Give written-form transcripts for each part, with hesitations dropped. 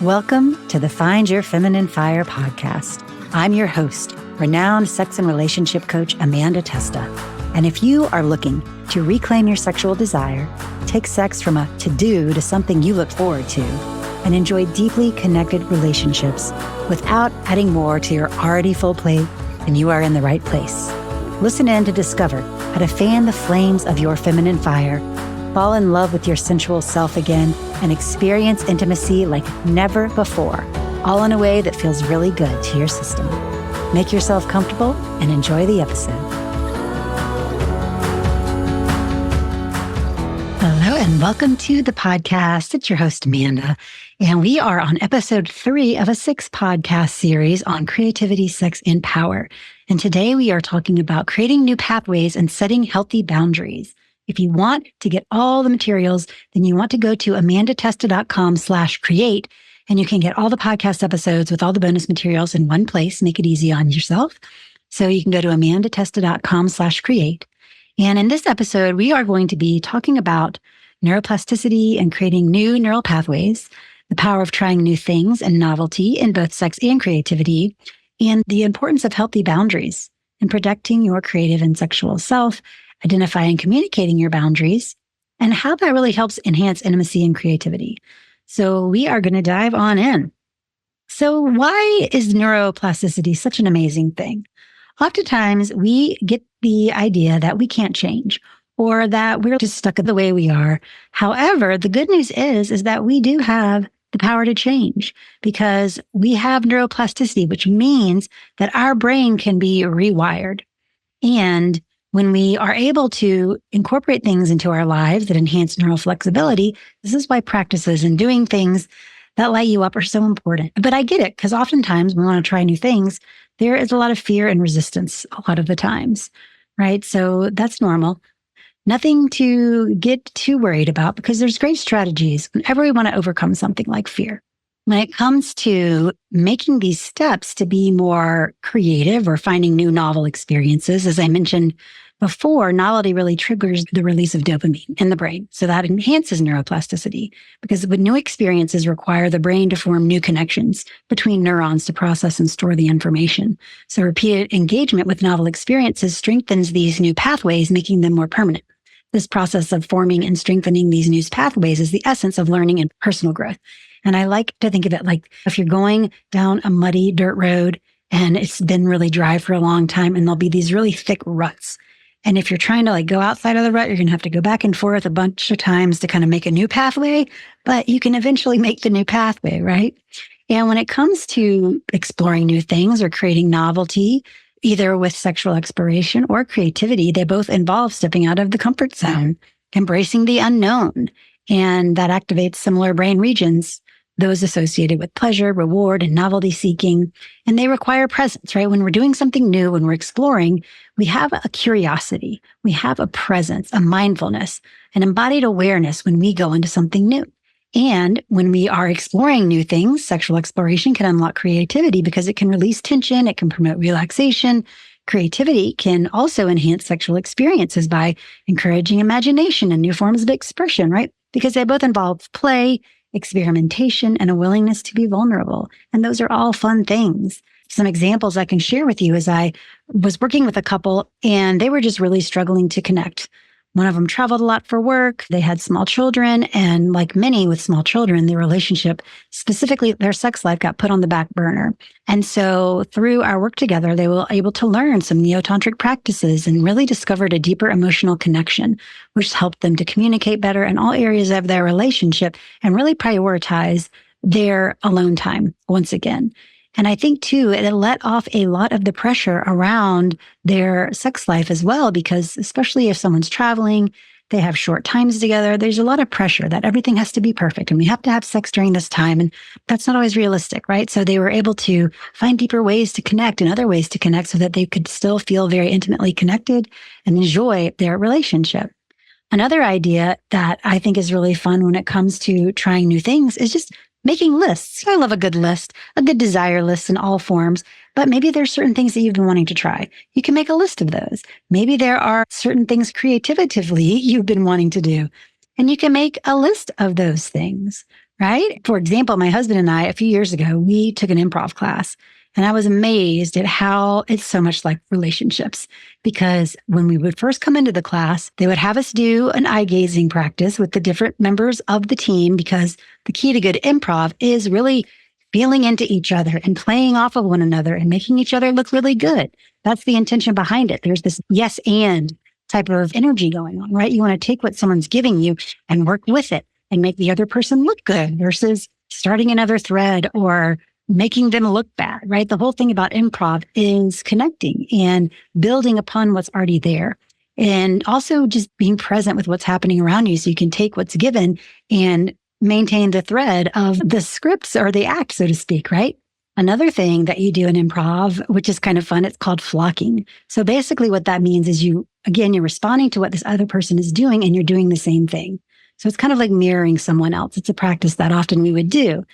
Welcome to the Find Your Feminine Fire podcast. I'm your host, renowned sex and relationship coach Amanda Testa. And if you are looking to reclaim your sexual desire, take sex from a to-do to something you look forward to, and enjoy deeply connected relationships without adding more to your already full plate, then you are in the right place. Listen in to discover how to fan the flames of your feminine fire, fall in love with your sensual self again, and experience intimacy like never before, all in a way that feels really good to your system. Make yourself comfortable and enjoy the episode. Hello and welcome to the podcast. It's your host, Amanda, and we are on episode 3 of a 6 podcast series on creativity, sex, and power. And today we are talking about creating new pathways and setting healthy boundaries. If you want to get all the materials, then you want to go to amandatesta.com/create, and you can get all the podcast episodes with all the bonus materials in one place. Make it easy on yourself. So you can go to amandatesta.com/create. And in this episode, we are going to be talking about neuroplasticity and creating new neural pathways, the power of trying new things and novelty in both sex and creativity, and the importance of healthy boundaries in protecting your creative and sexual self, identifying and communicating your boundaries, and how that really helps enhance intimacy and creativity. So we are going to dive on in. So why is neuroplasticity such an amazing thing? Oftentimes we get the idea that we can't change or that we're just stuck the way we are. However, the good news is that we do have the power to change because we have neuroplasticity, which means that our brain can be rewired. And when we are able to incorporate things into our lives that enhance neural flexibility, this is why practices and doing things that light you up are so important. But I get it, because oftentimes when we want to try new things, there is a lot of fear and resistance a lot of the times, right? So that's normal. Nothing to get too worried about because there's great strategies whenever we want to overcome something like fear. When it comes to making these steps to be more creative or finding new novel experiences, as I mentioned before, novelty really triggers the release of dopamine in the brain. So that enhances neuroplasticity because when new experiences require the brain to form new connections between neurons to process and store the information. So repeated engagement with novel experiences strengthens these new pathways, making them more permanent. This process of forming and strengthening these new pathways is the essence of learning and personal growth. And I like to think of it like if you're going down a muddy dirt road and it's been really dry for a long time and there'll be these really thick ruts. And if you're trying to go outside of the rut, you're going to have to go back and forth a bunch of times to kind of make a new pathway, but you can eventually make the new pathway, right? And when it comes to exploring new things or creating novelty, either with sexual exploration or creativity, they both involve stepping out of the comfort zone, embracing the unknown, and that activates similar brain regions, those associated with pleasure, reward, and novelty seeking. And they require presence, right? When we're doing something new, when we're exploring, we have a curiosity, we have a presence, a mindfulness, an embodied awareness when we go into something new. And when we are exploring new things, sexual exploration can unlock creativity because it can release tension, it can promote relaxation. Creativity can also enhance sexual experiences by encouraging imagination and new forms of expression, right? Because they both involve play, experimentation, and a willingness to be vulnerable. And those are all fun things. Some examples I can share with you is I was working with a couple and they were just really struggling to connect. One of them traveled a lot for work. They had small children. And like many with small children, their relationship, specifically their sex life, got put on the back burner. And so through our work together, they were able to learn some neo-tantric practices and really discovered a deeper emotional connection, which helped them to communicate better in all areas of their relationship and really prioritize their alone time once again. And I think, too, it let off a lot of the pressure around their sex life as well, because especially if someone's traveling, they have short times together, there's a lot of pressure that everything has to be perfect and we have to have sex during this time. And that's not always realistic, right? So they were able to find deeper ways to connect and other ways to connect so that they could still feel very intimately connected and enjoy their relationship. Another idea that I think is really fun when it comes to trying new things is just making lists. I love a good list, a good desire list in all forms, but maybe there's certain things that you've been wanting to try. You can make a list of those. Maybe there are certain things creatively you've been wanting to do, and you can make a list of those things, right? For example, my husband and I, a few years ago, we took an improv class. And I was amazed at how it's so much like relationships. Because when we would first come into the class, they would have us do an eye gazing practice with the different members of the team, because the key to good improv is really feeling into each other and playing off of one another and making each other look really good. That's the intention behind it. There's this yes and type of energy going on, right? You want to take what someone's giving you and work with it and make the other person look good versus starting another thread or making them look bad, right? The whole thing about improv is connecting and building upon what's already there. And also just being present with what's happening around you so you can take what's given and maintain the thread of the scripts or the act, so to speak, right? Another thing that you do in improv, which is kind of fun, it's called flocking. So basically what that means is you're responding to what this other person is doing and you're doing the same thing. So it's kind of like mirroring someone else. It's a practice that often we would do.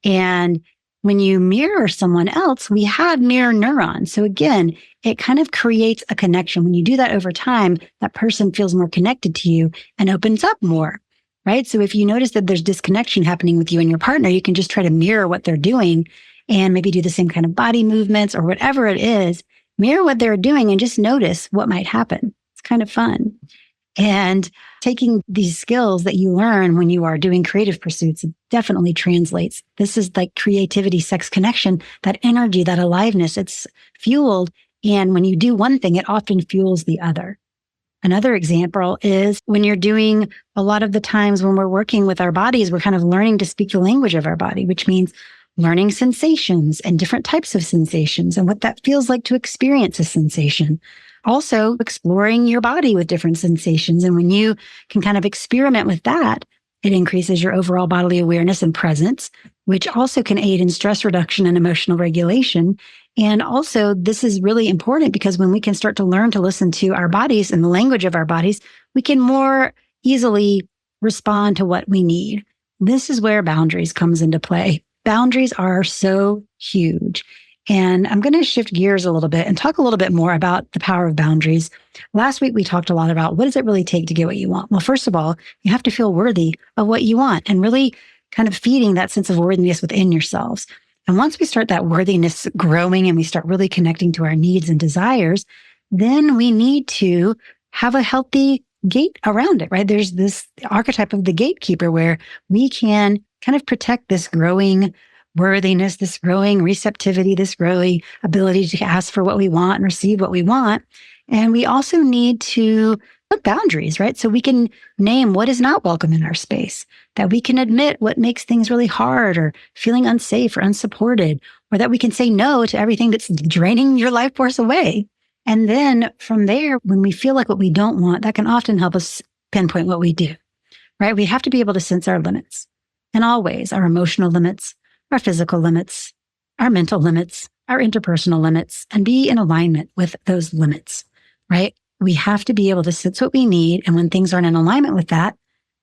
And when you mirror someone else, we have mirror neurons. So again, it kind of creates a connection. When you do that over time, that person feels more connected to you and opens up more, right? So if you notice that there's disconnection happening with you and your partner, you can just try to mirror what they're doing and maybe do the same kind of body movements or whatever it is, mirror what they're doing and just notice what might happen. It's kind of fun. And taking these skills that you learn when you are doing creative pursuits definitely translates. This is like creativity, sex connection, that energy, that aliveness, it's fueled. And when you do one thing, it often fuels the other. Another example is when you're doing a lot of the times when we're working with our bodies, we're kind of learning to speak the language of our body, which means learning sensations and different types of sensations and what that feels like to experience a sensation. Also exploring your body with different sensations. And when you can kind of experiment with that, it increases your overall bodily awareness and presence, which also can aid in stress reduction and emotional regulation. And also, this is really important because when we can start to learn to listen to our bodies and the language of our bodies, we can more easily respond to what we need. This is where boundaries comes into play. Boundaries are so huge. And I'm going to shift gears a little bit and talk a little bit more about the power of boundaries. Last week, we talked a lot about what does it really take to get what you want? Well, first of all, you have to feel worthy of what you want and really kind of feeding that sense of worthiness within yourselves. And once we start that worthiness growing and we start really connecting to our needs and desires, then we need to have a healthy gate around it, right? There's this archetype of the gatekeeper where we can kind of protect this growing worthiness, this growing receptivity, this growing ability to ask for what we want and receive what we want. And we also need to put boundaries, right? So we can name what is not welcome in our space, that we can admit what makes things really hard or feeling unsafe or unsupported, or that we can say no to everything that's draining your life force away. And then from there, when we feel like what we don't want, that can often help us pinpoint what we do, right? We have to be able to sense our limits in all ways, our emotional limits, our physical limits, our mental limits, our interpersonal limits, and be in alignment with those limits, right? We have to be able to sense what we need. And when things aren't in alignment with that,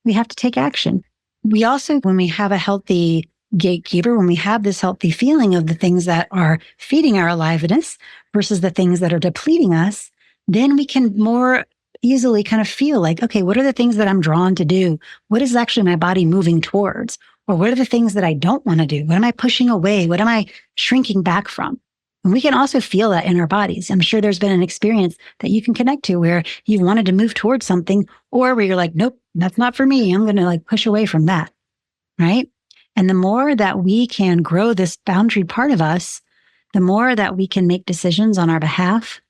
we have to take action. We also, when we have a healthy gatekeeper, when we have this healthy feeling of the things that are feeding our aliveness versus the things that are depleting us, then we can more easily kind of feel like, okay, what are the things that I'm drawn to do? What is actually my body moving towards? Or what are the things that I don't want to do? What am I pushing away? What am I shrinking back from? And we can also feel that in our bodies. I'm sure there's been an experience that you can connect to where you wanted to move towards something or where you're like, nope, that's not for me. I'm going to like push away from that, right? And the more that we can grow this boundary part of us, the more that we can make decisions on our behalf,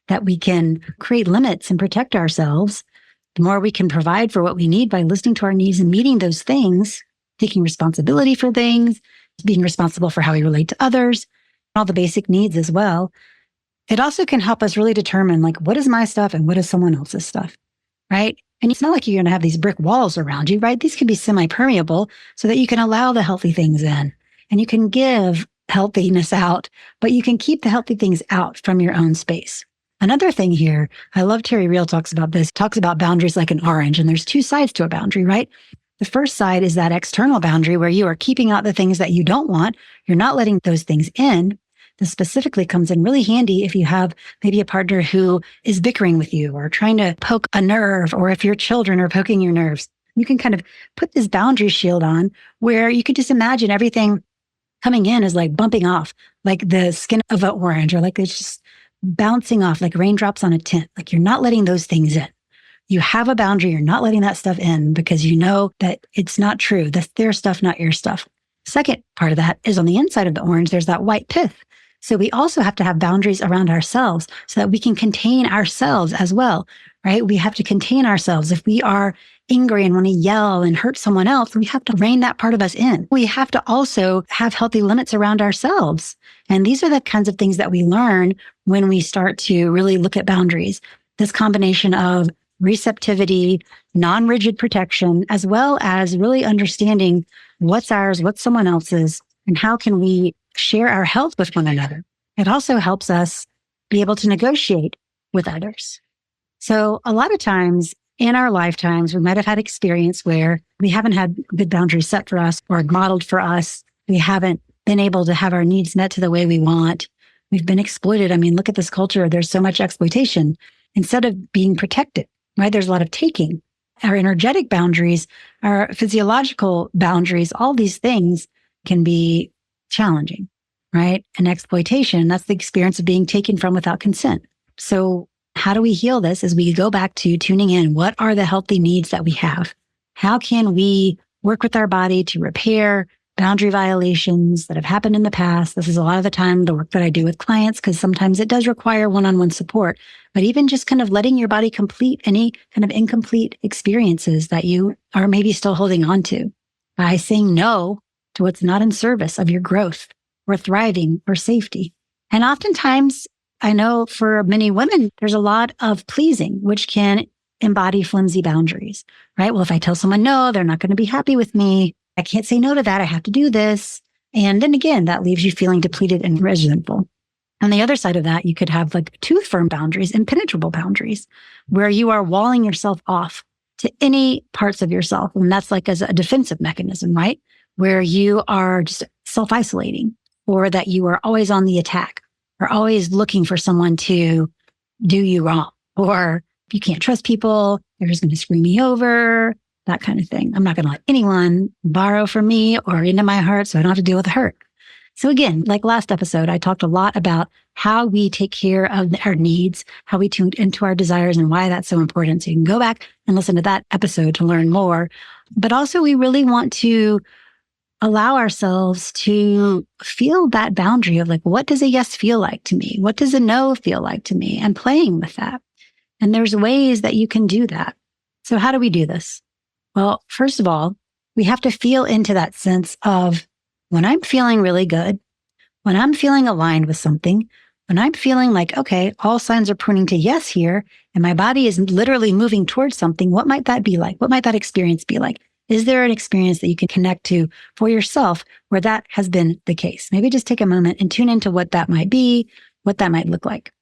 that we can create limits and protect ourselves, the more we can provide for what we need by listening to our needs and meeting those things, taking responsibility for things, being responsible for how we relate to others, all the basic needs as well. It also can help us really determine like, what is my stuff and what is someone else's stuff, right? And it's not like you're going to have these brick walls around you, right? These can be semi-permeable so that you can allow the healthy things in and you can give healthiness out, but you can keep the healthy things out from your own space. Another thing here, I love Terry Real talks about this, talks about boundaries like an orange, and there's two sides to a boundary, right? The first side is that external boundary where you are keeping out the things that you don't want. You're not letting those things in. This specifically comes in really handy if you have maybe a partner who is bickering with you or trying to poke a nerve, or if your children are poking your nerves. You can kind of put this boundary shield on where you could just imagine everything coming in is like bumping off, like the skin of an orange, or like it's just bouncing off like raindrops on a tent. Like you're not letting those things in. You have a boundary. You're not letting that stuff in because you know that it's not true. That's their stuff, not your stuff. Second part of that is on the inside of the orange, there's that white pith. So we also have to have boundaries around ourselves so that we can contain ourselves as well, right? We have to contain ourselves. If we are angry and want to yell and hurt someone else, we have to rein that part of us in. We have to also have healthy limits around ourselves. And these are the kinds of things that we learn when we start to really look at boundaries. This combination of receptivity, non-rigid protection, as well as really understanding what's ours, what's someone else's, and how can we share our health with one another. It also helps us be able to negotiate with others. So a lot of times in our lifetimes, we might have had experience where we haven't had good boundaries set for us or modeled for us. We haven't been able to have our needs met to the way we want. We've been exploited. I mean, look at this culture. There's so much exploitation instead of being protected, right? There's a lot of taking. Our energetic boundaries, our physiological boundaries, all these things can be challenging, right? And exploitation, that's the experience of being taken from without consent. So how do we heal this as we go back to tuning in? What are the healthy needs that we have? How can we work with our body to repair boundary violations that have happened in the past? This is a lot of the time the work that I do with clients, because sometimes it does require one-on-one support. But even just kind of letting your body complete any kind of incomplete experiences that you are maybe still holding on to by saying no to what's not in service of your growth or thriving or safety. And oftentimes, I know for many women, there's a lot of pleasing, which can embody flimsy boundaries, right? Well, if I tell someone no, they're not going to be happy with me. I can't say no to that. I have to do this. And then again, that leaves you feeling depleted and resentful. On the other side of that, you could have like tooth firm boundaries, impenetrable boundaries, where you are walling yourself off to any parts of yourself. And that's like as a defensive mechanism, right? Where you are just self-isolating, or that you are always on the attack, or always looking for someone to do you wrong, or if you can't trust people, they're just going to screw me over, that kind of thing. I'm not going to let anyone borrow from me or into my heart, so I don't have to deal with the hurt. So again, like last episode, I talked a lot about how we take care of our needs, how we tune into our desires, and why that's so important. So you can go back and listen to that episode to learn more. But also we really want to allow ourselves to feel that boundary of like, what does a yes feel like to me? What does a no feel like to me? And playing with that. And there's ways that you can do that. So how do we do this? Well, first of all, we have to feel into that sense of when I'm feeling really good, when I'm feeling aligned with something, when I'm feeling like, okay, all signs are pointing to yes here, and my body is literally moving towards something, what might that be like? What might that experience be like? Is there an experience that you can connect to for yourself where that has been the case? Maybe just take a moment and tune into what that might be, what that might look like.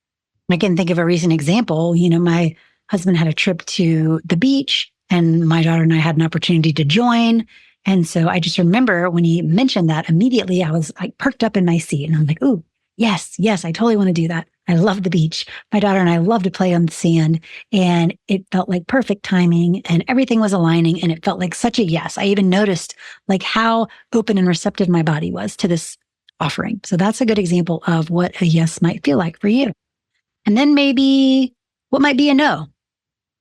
I can think of a recent example. You know, my husband had a trip to the beach, and my daughter and I had an opportunity to join. And so I just remember when he mentioned that, immediately I was like perked up in my seat, and I'm like, ooh, yes, I totally want to do that. I love the beach. My daughter and I love to play on the sand, and it felt like perfect timing, and everything was aligning, and it felt like such a yes. I even noticed like how open and receptive my body was to this offering. So that's a good example of what a yes might feel like for you. And then maybe what might be a no,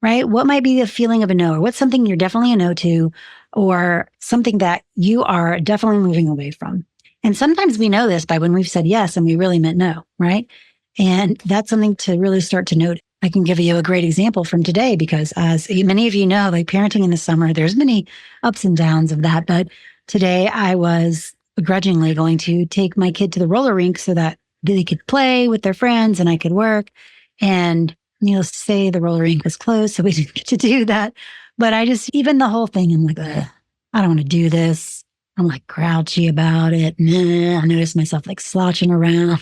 right? What might be the feeling of a no, or what's something you're definitely a no to, or something that you are definitely moving away from. And sometimes we know this by when we've said yes and we really meant no, right? And that's something to really start to note. I can give you a great example from today, because as many of you know, like parenting in the summer, there's many ups and downs of that. But today I was begrudgingly going to take my kid to the roller rink so that they could play with their friends and I could work. And needless to say, the roller rink was closed, so we didn't get to do that. But I just, even the whole thing, I'm like, ugh, I don't want to do this. I'm like grouchy about it. I noticed myself like slouching around.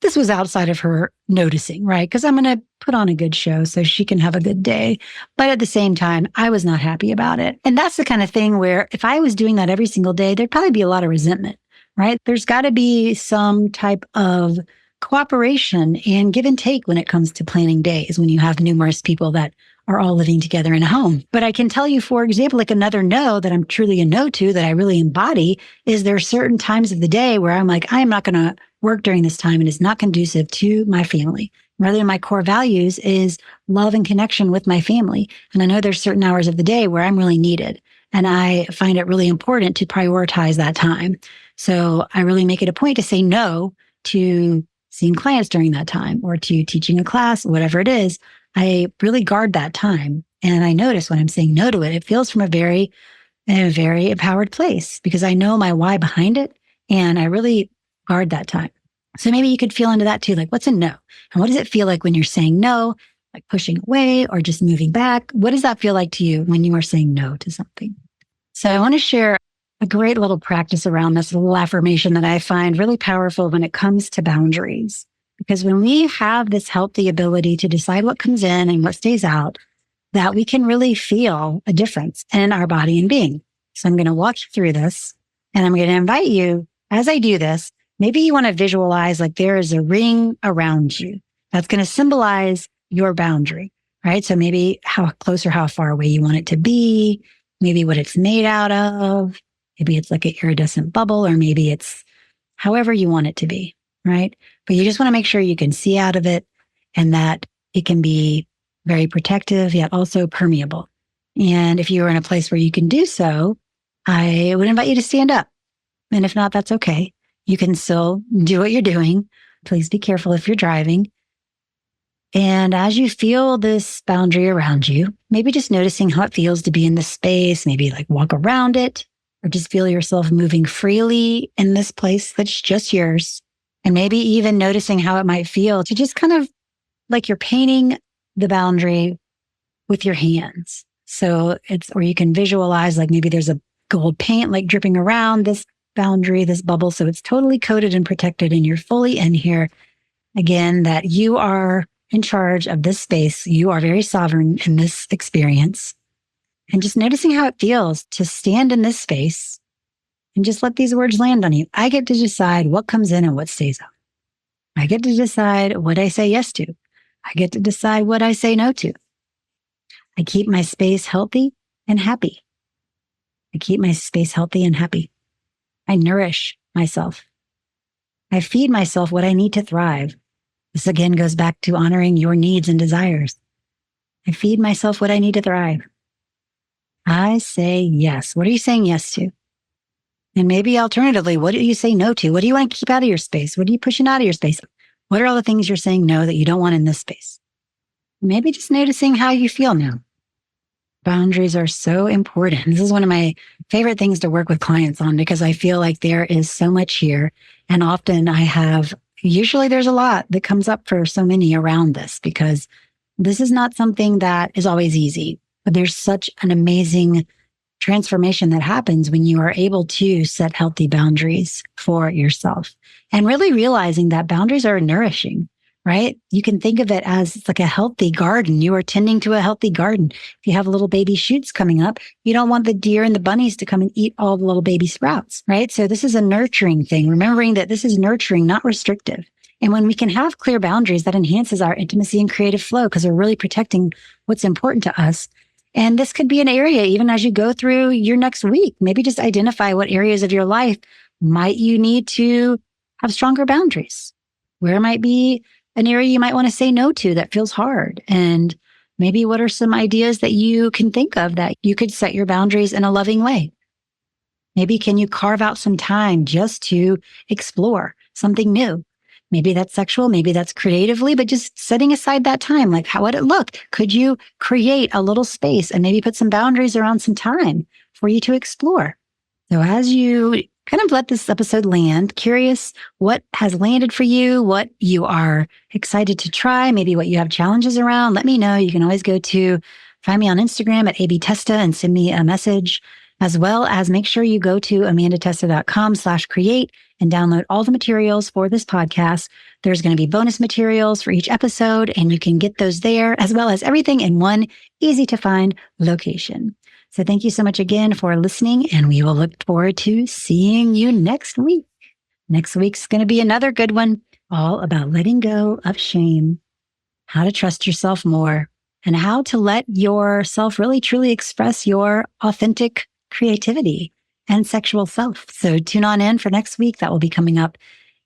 This was outside of her noticing, right? Because I'm going to put on a good show so she can have a good day. But at the same time, I was not happy about it. And that's the kind of thing where if I was doing that every single day, there'd probably be a lot of resentment, right? There's got to be some type of cooperation and give and take when it comes to planning days, when you have numerous people that are all living together in a home. But I can tell you, for example, like another no that I'm truly a no to that I really embody is there are certain times of the day where I'm like, I am not going to work during this time and it's not conducive to my family. Rather, my core values is love and connection with my family. And I know there's certain hours of the day where I'm really needed. And I find it really important to prioritize that time. So I really make it a point to say no to seeing clients during that time or to teaching a class, whatever it is. I really guard that time. And I notice when I'm saying no to it, it feels from a very empowered place because I know my why behind it. And I really guard that time. So maybe you could feel into that too. Like, what's a no? And what does it feel like when you're saying no, like pushing away or just moving back? What does that feel like to you when you are saying no to something? So I want to share a great little practice around this little affirmation that I find really powerful when it comes to boundaries. Because when we have this healthy ability to decide what comes in and what stays out, that we can really feel a difference in our body and being. So I'm going to walk you through this and I'm going to invite you as I do this. Maybe you want to visualize like there is a ring around you that's going to symbolize your boundary, right? So maybe how close or how far away you want it to be, maybe what it's made out of. Maybe it's like an iridescent bubble, or maybe it's however you want it to be, right? But you just want to make sure you can see out of it and that it can be very protective, yet also permeable. And if you're in a place where you can do so, I would invite you to stand up. And if not, that's okay. You can still do what you're doing. Please be careful if you're driving. And as you feel this boundary around you, maybe just noticing how it feels to be in this space, maybe like walk around it, or just feel yourself moving freely in this place that's just yours. And maybe even noticing how it might feel to just kind of like you're painting the boundary with your hands. So or you can visualize like maybe there's a gold paint like dripping around this boundary, this bubble. So it's totally coated and protected and you're fully in here. Again, that you are in charge of this space. You are very sovereign in this experience. And just noticing how it feels to stand in this space and just let these words land on you. I get to decide what comes in and what stays out. I get to decide what I say yes to. I get to decide what I say no to. I keep my space healthy and happy. I keep my space healthy and happy. I nourish myself. I feed myself what I need to thrive. This again goes back to honoring your needs and desires. I feed myself what I need to thrive. I say yes. What are you saying yes to? And maybe alternatively, what do you say no to? What do you want to keep out of your space? What are you pushing out of your space? What are all the things you're saying no that you don't want in this space? Maybe just noticing how you feel now. Boundaries are so important. This is one of my favorite things to work with clients on because I feel like there is so much here. And often usually there's a lot that comes up for so many around this because this is not something that is always easy. But there's such an amazing transformation that happens when you are able to set healthy boundaries for yourself and really realizing that boundaries are nourishing, right? You can think of it as like a healthy garden. You are tending to a healthy garden. If you have little baby shoots coming up, you don't want the deer and the bunnies to come and eat all the little baby sprouts, right? So this is a nurturing thing, remembering that this is nurturing, not restrictive. And when we can have clear boundaries, that enhances our intimacy and creative flow because we're really protecting what's important to us. And this could be an area, even as you go through your next week, maybe just identify what areas of your life might you need to have stronger boundaries. Where might be an area you might want to say no to that feels hard? And maybe what are some ideas that you can think of that you could set your boundaries in a loving way? Maybe can you carve out some time just to explore something new? Maybe that's sexual, maybe that's creatively, but just setting aside that time, like how would it look? Could you create a little space and maybe put some boundaries around some time for you to explore? So as you kind of let this episode land, curious what has landed for you, what you are excited to try, maybe what you have challenges around, let me know. You can always find me on Instagram at abtesta and send me a message, as well as make sure you go to amandatesta.com/create and download all the materials for this podcast. There's going to be bonus materials for each episode, and you can get those there, as well as everything in one easy to find location. So thank you so much again for listening, and we will look forward to seeing you next week. Next week's going to be another good one, all about letting go of shame, how to trust yourself more, and how to let yourself really truly express your authentic creativity and sexual self. So tune on in for next week. That will be coming up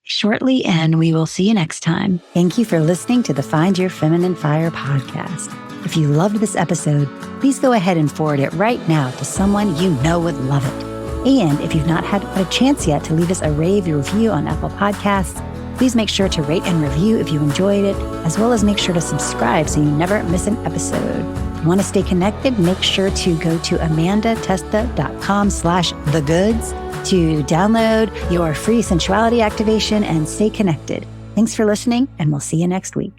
shortly, and we will see you next time. Thank you for listening to the Find Your Feminine Fire podcast. If you loved this episode, please go ahead and forward it right now to someone you know would love it. And if you've not had a chance yet to leave us a rave review on Apple Podcasts, please make sure to rate and review if you enjoyed it, as well as make sure to subscribe so you never miss an episode. If you want to stay connected, make sure to go to amandatesta.com/thegoods to download your free sensuality activation and stay connected. Thanks for listening, and we'll see you next week.